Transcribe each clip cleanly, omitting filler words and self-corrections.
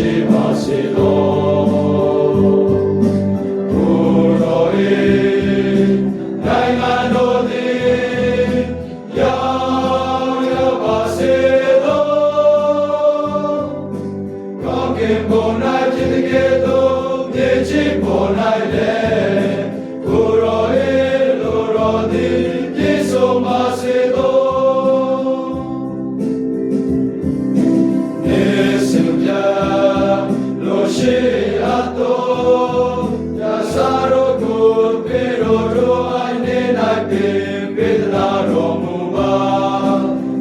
ရှိပါစေသောကိုယ်တော်၏နိုင်ငံတော်သည်ရောက်ရောက်ပါစေသောကောင်းကင်ဘုံ၌ဖြစ်တဲ့ကဲ့သို့မြေကြီးပေါ်၌လည်းကိုယ်တော်၏လူတော်သည်ပြည့်စုံပါစေသောရှိအပ်တော်ယာစာရောကိုပေရောတို့အိုင်နေ၌ပေသနာတော်မူပါ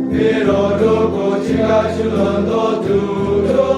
ပေရောတို့ကိုချစ်ကချွန်တော်သူတို့